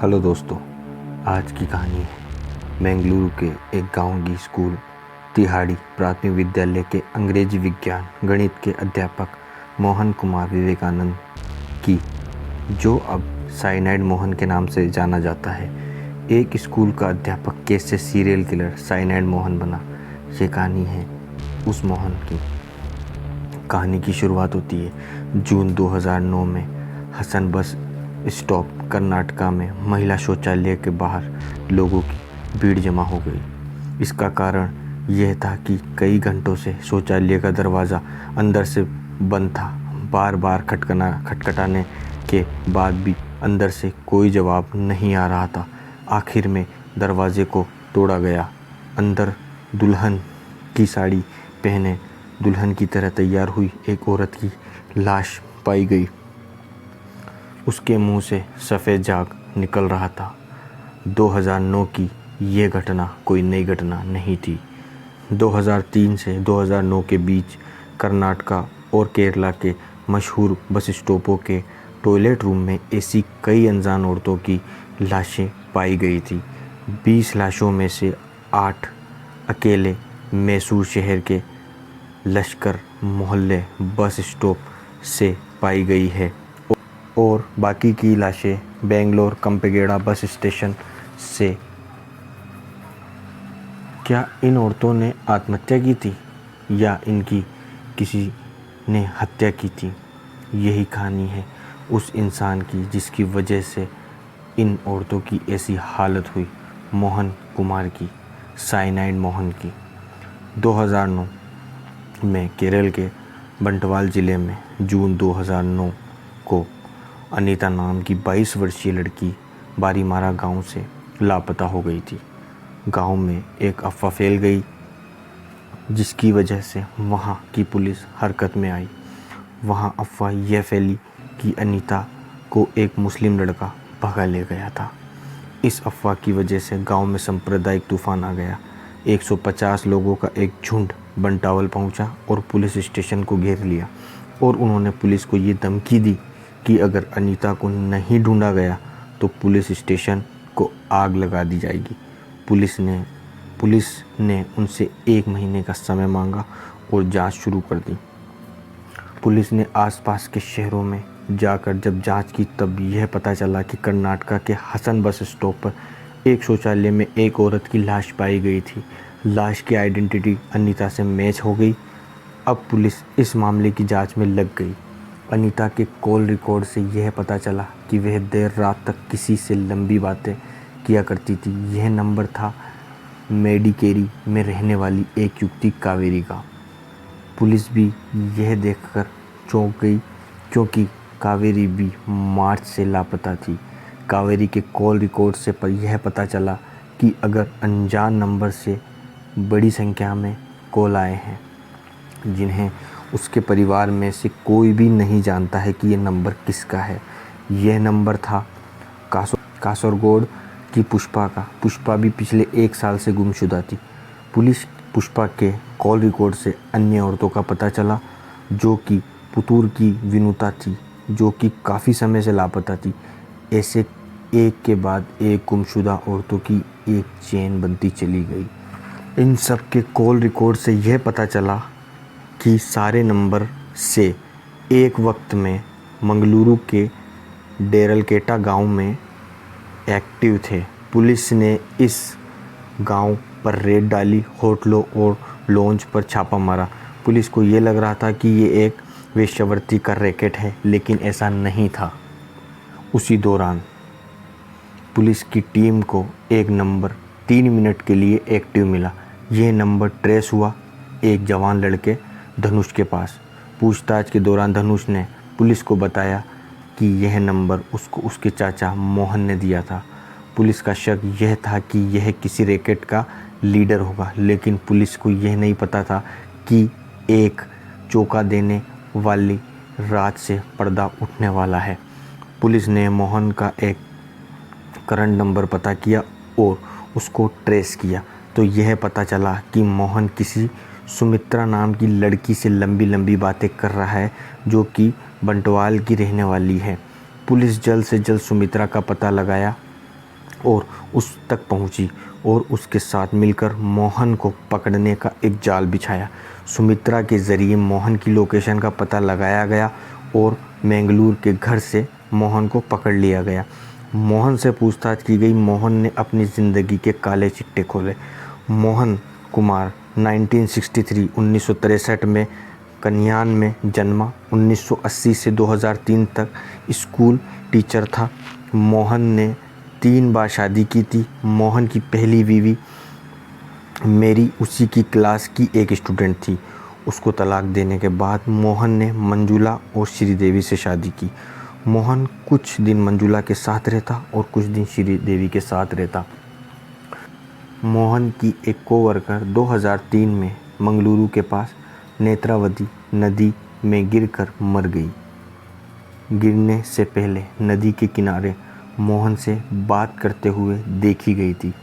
Hello दोस्तों, आज की कहानी है बेंगलुरु के एक गांव की स्कूल तिहाड़ी प्राथमिक विद्यालय के अंग्रेजी विज्ञान गणित के अध्यापक मोहन कुमार विवेकानंद की, जो अब साइनाइड मोहन के नाम से जाना जाता है। एक स्कूल का अध्यापक कैसे सीरियल किलर साइनाइड मोहन बना, ये कहानी है उस मोहन की। कहानी की शुरुआत होती है जून 2009 में हसन बस स्टॉप कर्नाटका में महिला शौचालय के बाहर लोगों की भीड़ जमा हो गई। इसका कारण यह था कि कई घंटों से शौचालय का दरवाज़ा अंदर से बंद था। बार बार खटखटाने के बाद भी अंदर से कोई जवाब नहीं आ रहा था। आखिर में दरवाजे को तोड़ा गया। अंदर दुल्हन की साड़ी पहने दुल्हन की तरह तैयार हुई एक औरत की लाश पाई गई। उसके मुंह से सफ़ेद झाग निकल रहा था। 2009 की ये घटना कोई नई घटना नहीं थी। 2003 से 2009 के बीच कर्नाटका और केरला के मशहूर बस स्टॉपों के टॉयलेट रूम में ऐसी कई अनजान औरतों की लाशें पाई गई थी। 20 लाशों में से 8 अकेले मैसूर शहर के लश्कर मोहल्ले बस स्टॉप से पाई गई है और बाकी की लाशें बेंगलोर कंपेगेड़ा बस स्टेशन से। क्या इन औरतों ने आत्महत्या की थी या इनकी किसी ने हत्या की थी? यही कहानी है उस इंसान की जिसकी वजह से इन औरतों की ऐसी हालत हुई, मोहन कुमार की, साइनाइड मोहन की। 2009 में केरल के बंटवाल ज़िले में जून 2009 को अनीता नाम की 22 वर्षीय लड़की बारीमारा गांव से लापता हो गई थी। गांव में एक अफवाह फैल गई जिसकी वजह से वहां की पुलिस हरकत में आई। वहां अफवाह यह फैली कि अनीता को एक मुस्लिम लड़का भगा ले गया था। इस अफवाह की वजह से गांव में सांप्रदायिक तूफान आ गया। 150 लोगों का एक झुंड बंटावल पहुंचा और पुलिस स्टेशन को घेर लिया और उन्होंने पुलिस को ये धमकी दी कि अगर अनीता को नहीं ढूंढा गया तो पुलिस स्टेशन को आग लगा दी जाएगी। पुलिस ने उनसे 1 महीने का समय मांगा और जांच शुरू कर दी। पुलिस ने आसपास के शहरों में जाकर जब जांच की तब यह पता चला कि कर्नाटका के हसन बस स्टॉप पर एक शौचालय में एक औरत की लाश पाई गई थी। लाश की आइडेंटिटी अनीता से मैच हो गई। अब पुलिस इस मामले की जांच में लग गई। अनीता के कॉल रिकॉर्ड से यह पता चला कि वह देर रात तक किसी से लंबी बातें किया करती थी। यह नंबर था मेडिकेरी में रहने वाली एक युवती कावेरी का। पुलिस भी यह देखकर चौंक गई क्योंकि कावेरी भी मार्च से लापता थी। कावेरी के कॉल रिकॉर्ड से यह पता चला कि अगर अनजान नंबर से बड़ी संख्या में कॉल आए हैं जिन्हें उसके परिवार में से कोई भी नहीं जानता है कि यह नंबर किसका है। यह नंबर था कासरगोड की पुष्पा का। पुष्पा भी पिछले 1 साल से गुमशुदा थी। पुलिस पुष्पा के कॉल रिकॉर्ड से अन्य औरतों का पता चला, जो कि पुतूर की विनुता थी, जो कि काफ़ी समय से लापता थी। ऐसे एक के बाद एक गुमशुदा औरतों की एक चेन बनती चली गई। इन सब के कॉल रिकॉर्ड से यह पता चला कि सारे नंबर से एक वक्त में मंगलुरु के डेरलकेटा गांव में एक्टिव थे। पुलिस ने इस गांव पर रेड डाली, होटलों और लॉन्ज पर छापा मारा। पुलिस को ये लग रहा था कि ये एक वेश्यावृत्ति का रैकेट है, लेकिन ऐसा नहीं था। उसी दौरान पुलिस की टीम को एक नंबर 3 मिनट के लिए एक्टिव मिला। यह नंबर ट्रेस हुआ एक जवान लड़के धनुष के पास। पूछताछ के दौरान धनुष ने पुलिस को बताया कि यह नंबर उसको उसके चाचा मोहन ने दिया था। पुलिस का शक यह था कि यह किसी रैकेट का लीडर होगा, लेकिन पुलिस को यह नहीं पता था कि एक चौंका देने वाली रात से पर्दा उठने वाला है। पुलिस ने मोहन का एक करंट नंबर पता किया और उसको ट्रेस किया तो यह पता चला कि मोहन किसी सुमित्रा नाम की लड़की से लंबी लंबी बातें कर रहा है, जो कि बंटवाल की रहने वाली है। पुलिस जल्द से जल्द सुमित्रा का पता लगाया और उस तक पहुंची और उसके साथ मिलकर मोहन को पकड़ने का एक जाल बिछाया। सुमित्रा के ज़रिए मोहन की लोकेशन का पता लगाया गया और मैंगलोर के घर से मोहन को पकड़ लिया गया। मोहन से पूछताछ की गई। मोहन ने अपनी ज़िंदगी के काले चिट्टे खोले। मोहन कुमार 1963 में कन्यान में जन्मा। 1980 से 2003 तक स्कूल टीचर था। मोहन ने 3 बार शादी की थी। मोहन की पहली बीवी मेरी उसी की क्लास की एक स्टूडेंट थी। उसको तलाक देने के बाद मोहन ने मंजुला और श्रीदेवी से शादी की। मोहन कुछ दिन मंजुला के साथ रहता और कुछ दिन श्रीदेवी के साथ रहता। मोहन की एक कोवर्कर 2003 में मंगलुरु के पास नेत्रावती नदी में गिरकर मर गई। गिरने से पहले नदी के किनारे मोहन से बात करते हुए देखी गई थी।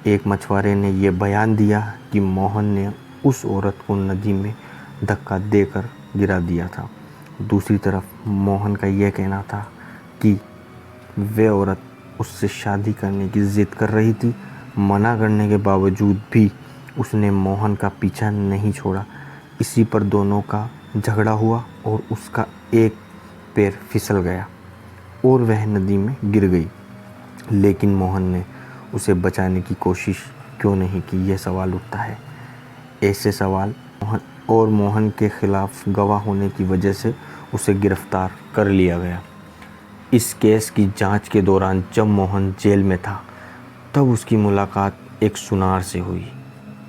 एक मछुआरे ने यह बयान दिया कि मोहन ने उस औरत को नदी में धक्का देकर गिरा दिया था। दूसरी तरफ मोहन का यह कहना था कि वह औरत उससे शादी करने की जिद कर रही थी। मना करने के बावजूद भी उसने मोहन का पीछा नहीं छोड़ा। इसी पर दोनों का झगड़ा हुआ और उसका एक पैर फिसल गया और वह नदी में गिर गई। लेकिन मोहन ने उसे बचाने की कोशिश क्यों नहीं की, यह सवाल उठता है। ऐसे सवाल मोहन के खिलाफ गवाह होने की वजह से उसे गिरफ्तार कर लिया गया। इस केस की जांच के दौरान जब मोहन जेल में था तब उसकी मुलाकात एक सुनार से हुई।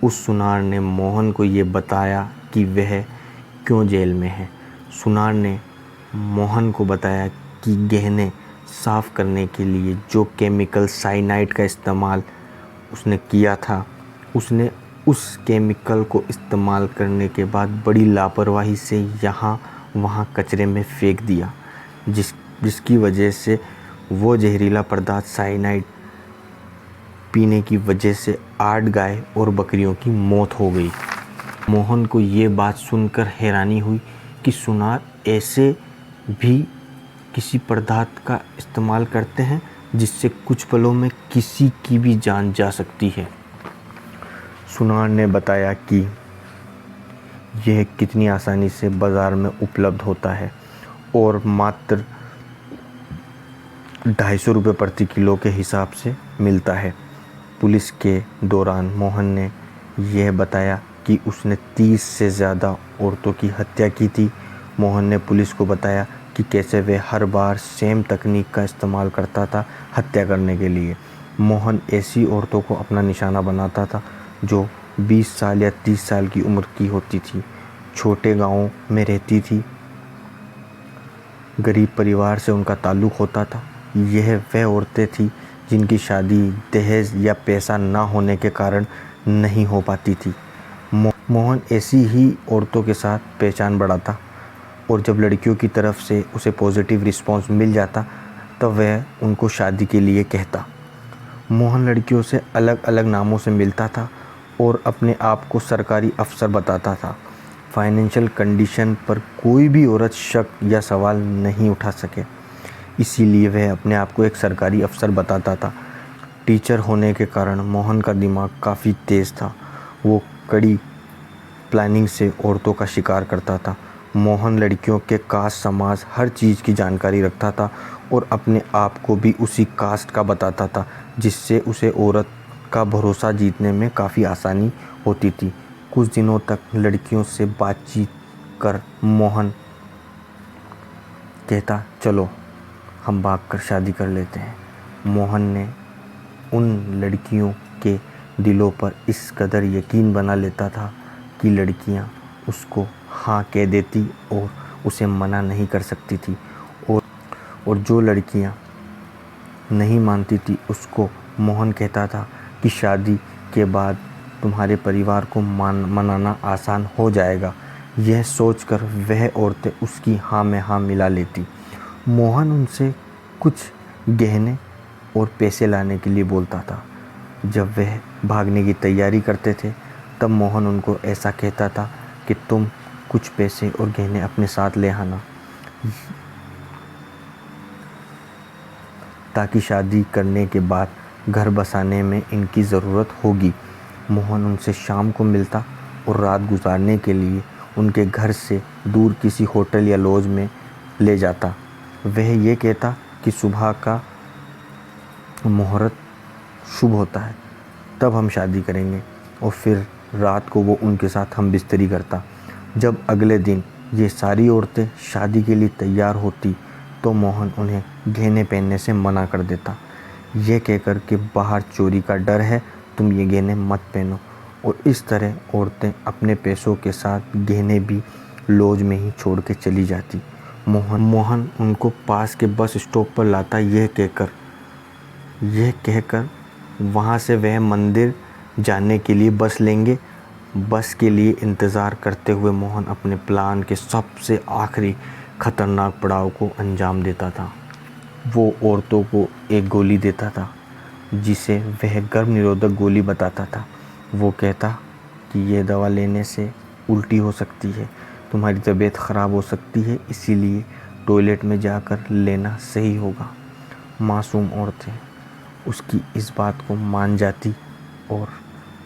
उस सुनार ने मोहन को ये बताया कि वह क्यों जेल में है। सुनार ने मोहन को बताया कि गहने साफ़ करने के लिए जो केमिकल साइनाइड का इस्तेमाल उसने किया था, उसने उस केमिकल को इस्तेमाल करने के बाद बड़ी लापरवाही से यहाँ वहाँ कचरे में फेंक दिया, जिसकी वजह से वो जहरीला पदार्थ साइनाइड पीने की वजह से 8 गाय और बकरियों की मौत हो गई। मोहन को ये बात सुनकर हैरानी हुई कि सुनार ऐसे भी किसी पदार्थ का इस्तेमाल करते हैं जिससे कुछ पलों में किसी की भी जान जा सकती है। सुनार ने बताया कि यह कितनी आसानी से बाज़ार में उपलब्ध होता है और मात्र 250 रुपये प्रति किलो के हिसाब से मिलता है। पुलिस के दौरान मोहन ने यह बताया कि उसने 30 से ज़्यादा औरतों की हत्या की थी। मोहन ने पुलिस को बताया कि कैसे वह हर बार सेम तकनीक का इस्तेमाल करता था हत्या करने के लिए। मोहन ऐसी औरतों को अपना निशाना बनाता था जो 20 साल या 30 साल की उम्र की होती थी, छोटे गांवों में रहती थी, गरीब परिवार से उनका ताल्लुक़ होता था। यह वह औरतें थीं जिनकी शादी दहेज या पैसा ना होने के कारण नहीं हो पाती थी। मोहन ऐसी ही औरतों के साथ पहचान बढ़ाता और जब लड़कियों की तरफ से उसे पॉजिटिव रिस्पांस मिल जाता तब वह उनको शादी के लिए कहता। मोहन लड़कियों से अलग अलग नामों से मिलता था और अपने आप को सरकारी अफसर बताता था। फाइनेंशियल कंडीशन पर कोई भी औरत शक या सवाल नहीं उठा सके, इसीलिए वह अपने आप को एक सरकारी अफसर बताता था। टीचर होने के कारण मोहन का दिमाग काफ़ी तेज़ था। वो कड़ी प्लानिंग से औरतों का शिकार करता था। मोहन लड़कियों के कास्ट, समाज, हर चीज़ की जानकारी रखता था और अपने आप को भी उसी कास्ट का बताता था, जिससे उसे औरत का भरोसा जीतने में काफ़ी आसानी होती थी। कुछ दिनों तक लड़कियों से बातचीत कर मोहन कहता, चलो हम भागकर शादी कर लेते हैं। मोहन ने उन लड़कियों के दिलों पर इस कदर यकीन बना लेता था कि लड़कियां उसको हाँ कह देती और उसे मना नहीं कर सकती थी, और जो लड़कियां नहीं मानती थी उसको मोहन कहता था कि शादी के बाद तुम्हारे परिवार को मनाना आसान हो जाएगा। यह सोचकर वह औरतें उसकी हाँ में हाँ मिला लेती। मोहन उनसे कुछ गहने और पैसे लाने के लिए बोलता था। जब वह भागने की तैयारी करते थे तब मोहन उनको ऐसा कहता था कि तुम कुछ पैसे और गहने अपने साथ ले आना, ताकि शादी करने के बाद घर बसाने में इनकी ज़रूरत होगी। मोहन उनसे शाम को मिलता और रात गुजारने के लिए उनके घर से दूर किसी होटल या लॉज में ले जाता। वह ये कहता कि सुबह का मुहूर्त शुभ होता है, तब हम शादी करेंगे, और फिर रात को वो उनके साथ हम बिस्तरी करता। जब अगले दिन ये सारी औरतें शादी के लिए तैयार होती तो मोहन उन्हें गहने पहनने से मना कर देता, यह कहकर कि बाहर चोरी का डर है, तुम ये गहने मत पहनो। और इस तरह औरतें अपने पैसों के साथ गहने भी लॉज में ही छोड़ के चली जाती। मोहन उनको पास के बस स्टॉप पर लाता, यह कहकर वहाँ से वह मंदिर जाने के लिए बस लेंगे। बस के लिए इंतज़ार करते हुए मोहन अपने प्लान के सबसे आखिरी खतरनाक पड़ाव को अंजाम देता था। वो औरतों को एक गोली देता था जिसे वह गर्भ निरोधक गोली बताता था। वो कहता कि ये दवा लेने से उल्टी हो सकती है, तुम्हारी तबीयत ख़राब हो सकती है, इसीलिए टॉयलेट में जाकर लेना सही होगा। मासूम औरतें उसकी इस बात को मान जाती और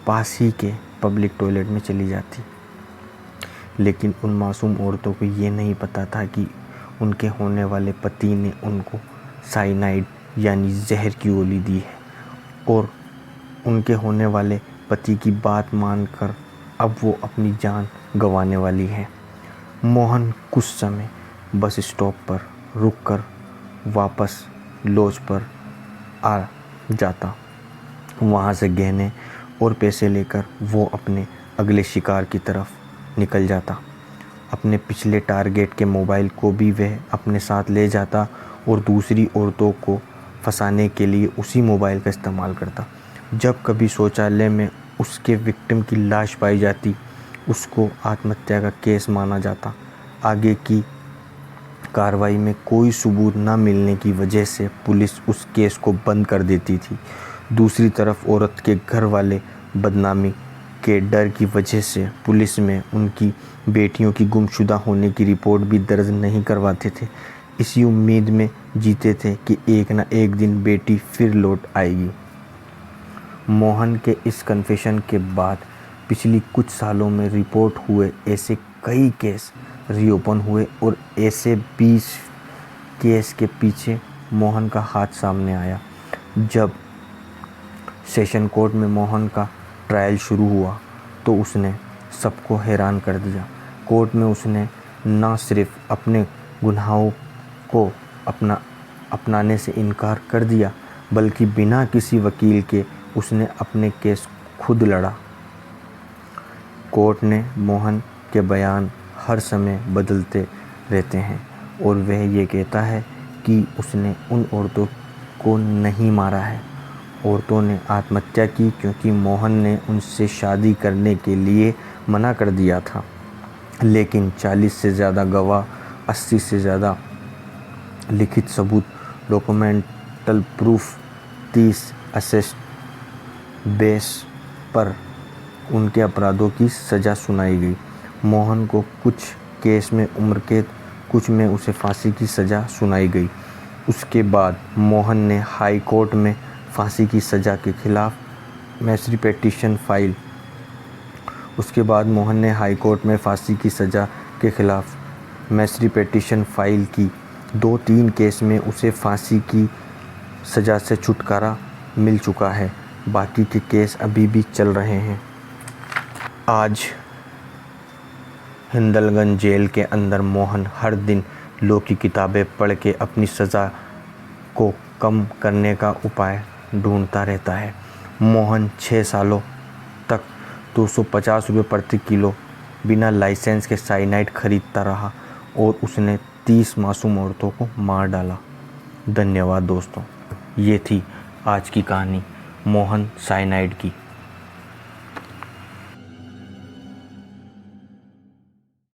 पास ही के पब्लिक टॉयलेट में चली जाती। लेकिन उन मासूम औरतों को ये नहीं पता था कि उनके होने वाले पति ने उनको साइनाइड यानी जहर की गोली दी है, और उनके होने वाले पति की बात मानकर अब वो अपनी जान गंवाने वाली है। मोहन कुछ समय बस स्टॉप पर रुककर वापस लॉज पर आ जाता। वहाँ से गहने और पैसे लेकर वो अपने अगले शिकार की तरफ निकल जाता। अपने पिछले टारगेट के मोबाइल को भी वह अपने साथ ले जाता और दूसरी औरतों को फंसाने के लिए उसी मोबाइल का इस्तेमाल करता। जब कभी शौचालय में उसके विक्टिम की लाश पाई जाती, उसको आत्महत्या का केस माना जाता। आगे की कार्रवाई में कोई सबूत न मिलने की वजह से पुलिस उस केस को बंद कर देती थी। दूसरी तरफ औरत के घर वाले बदनामी के डर की वजह से पुलिस में उनकी बेटियों की गुमशुदा होने की रिपोर्ट भी दर्ज नहीं करवाते थे। इसी उम्मीद में जीते थे कि एक न एक दिन बेटी फिर लौट आएगी। मोहन के इस कन्फेशन के बाद पिछली कुछ सालों में रिपोर्ट हुए ऐसे कई केस रीओपन हुए और ऐसे 20 केस के पीछे मोहन का हाथ सामने आया। जब सेशन कोर्ट में मोहन का ट्रायल शुरू हुआ तो उसने सबको हैरान कर दिया। कोर्ट में उसने न सिर्फ अपने गुनाहों को अपनाने से इनकार कर दिया, बल्कि बिना किसी वकील के उसने अपने केस खुद लड़ा। कोर्ट ने मोहन के बयान हर समय बदलते रहते हैं और वह ये कहता है कि उसने उन औरतों को नहीं मारा है। औरतों ने आत्महत्या की क्योंकि मोहन ने उनसे शादी करने के लिए मना कर दिया था। लेकिन 40 से ज़्यादा गवाह, 80 से ज़्यादा लिखित सबूत, डॉक्यूमेंटल प्रूफ, 30 असेस्ट बेस पर उनके अपराधों की सज़ा सुनाई गई। मोहन को कुछ केस में उम्र कैद, कुछ में उसे फांसी की सज़ा सुनाई गई। उसके बाद मोहन ने हाई कोर्ट में फांसी की सज़ा के खिलाफ मैसरी पिटीशन फाइल की। 2-3 केस में उसे फांसी की सज़ा से छुटकारा मिल चुका है, बाकी के केस अभी भी चल रहे हैं। आज हिंदलगंज जेल के अंदर मोहन हर दिन लॉ की किताबें पढ़ के अपनी सज़ा को कम करने का उपाय ढूंढता रहता है। मोहन 6 सालों तक 250 रुपये प्रति किलो बिना लाइसेंस के साइनाइड खरीदता रहा और उसने 30 मासूम औरतों को मार डाला। धन्यवाद दोस्तों, ये थी आज की कहानी मोहन साइनाइड की।